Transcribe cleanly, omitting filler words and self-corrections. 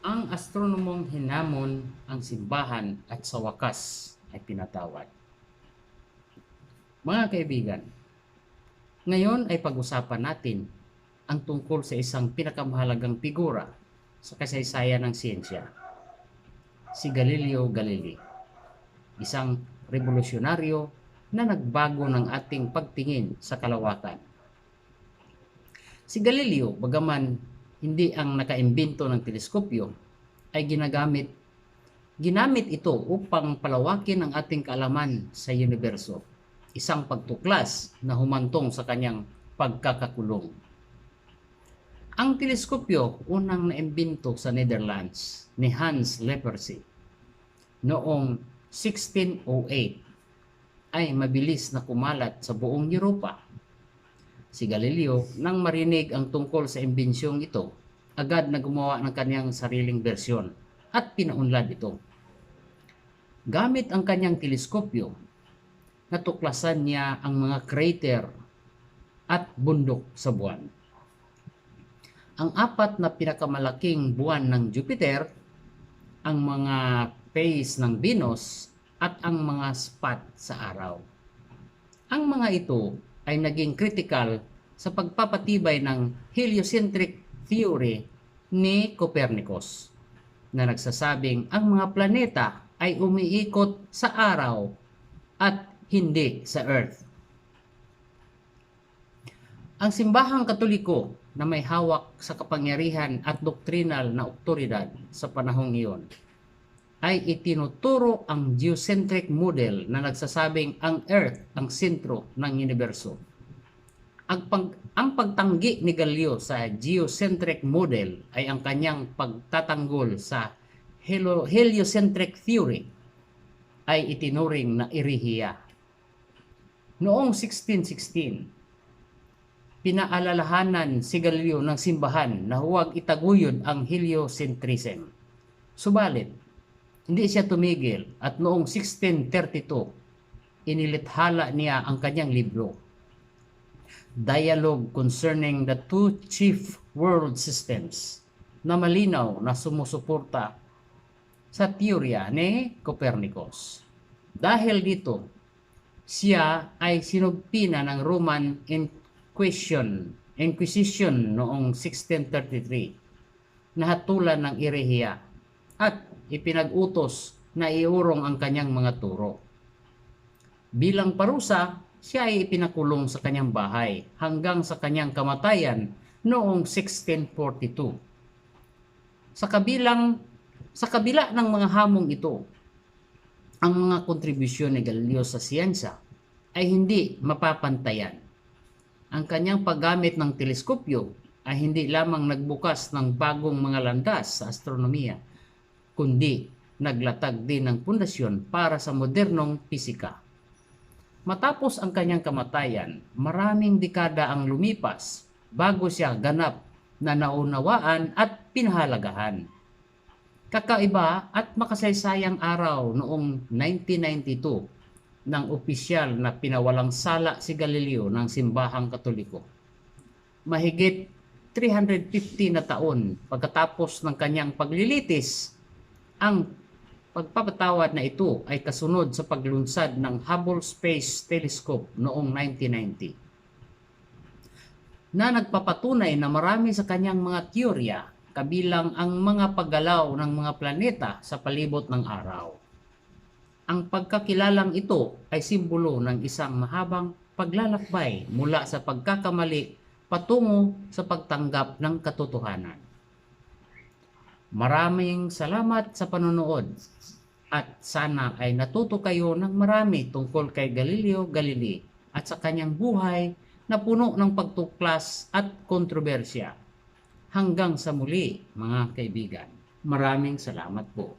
Ang astronomong hinamon ang simbahan at sa wakas ay pinatawad. Mga kaibigan, ngayon ay pag-usapan natin ang tungkol sa isang pinakamahalagang figura sa kasaysayan ng siyensya, si Galileo Galilei, isang revolusyonaryo na nagbago ng ating pagtingin sa kalawakan. Si Galileo, bagaman hindi ang nakaimbento ng teleskopyo, ay ginamit ito upang palawakin ang ating kaalaman sa universo, isang pagtuklas na humantong sa kanyang pagkakakulong. Ang teleskopyo unang naimbento sa Netherlands ni Hans Lippershey noong 1608 ay mabilis na kumalat sa buong Europa. Si Galileo, nang marinig ang tungkol sa imbensyong ito, agad na gumawa ng kanyang sariling bersyon at pinaunlad ito. Gamit ang kanyang teleskopyo, natuklasan niya ang mga crater at bundok sa buwan. Ang apat na pinakamalaking buwan ng Jupiter, ang mga phase ng Venus at ang mga spot sa araw. Ang mga ito ay naging critical sa pagpapatibay ng heliocentric theory ni Copernicus na nagsasabing ang mga planeta ay umiikot sa araw at hindi sa Earth. Ang simbahang Katoliko na may hawak sa kapangyarihan at doktrinal na otoridad sa panahong iyon ay itinuturo ang geocentric model na nagsasabing ang Earth ang sentro ng universo. Ang pagtanggi ni Galileo sa geocentric model ay ang kanyang pagtatanggol sa heliocentric theory ay itinuring na erehiya. Noong 1616, pinaalalahanan si Galileo ng simbahan na huwag itaguyod ang heliocentrism. Subalit, hindi siya tumigil at noong 1632, inilithala niya ang kanyang libro, Dialogue Concerning the Two Chief World Systems, na malinaw na sumusuporta sa teorya ni Copernicus. Dahil dito, siya ay sinugpina ng Roman Inquisition noong 1633 na hatulan ng erehiya at ipinag-utos na iurong ang kanyang mga turo. Bilang parusa, siya ay ipinakulong sa kanyang bahay hanggang sa kanyang kamatayan noong 1642. Sa kabila ng mga hamong ito, ang mga kontribusyon ni Galileo sa siyensya ay hindi mapapantayan. Ang kanyang paggamit ng teleskopyo ay hindi lamang nagbukas ng bagong mga landas sa astronomiya, kundi naglatag din ng pundasyon para sa modernong pisika. Matapos ang kanyang kamatayan, maraming dekada ang lumipas bago siya ganap na naunawaan at pinahalagahan. Kakaiba at makasaysayang araw noong 1992 ng opisyal na pinawalang sala si Galileo ng simbahang Katoliko. Mahigit 350 na taon pagkatapos ng kanyang paglilitis, ang pagpapatawad na ito ay kasunod sa paglunsad ng Hubble Space Telescope noong 1990 na nagpapatunay na marami sa kanyang mga teorya, kabilang ang mga paggalaw ng mga planeta sa palibot ng araw. Ang pagkakilalang ito ay simbolo ng isang mahabang paglalakbay mula sa pagkakamali patungo sa pagtanggap ng katotohanan. Maraming salamat sa panonood at sana ay natuto kayo ng marami tungkol kay Galileo Galilei at sa kanyang buhay na puno ng pagtuklas at kontrobersya. Hanggang sa muli, mga kaibigan. Maraming salamat po.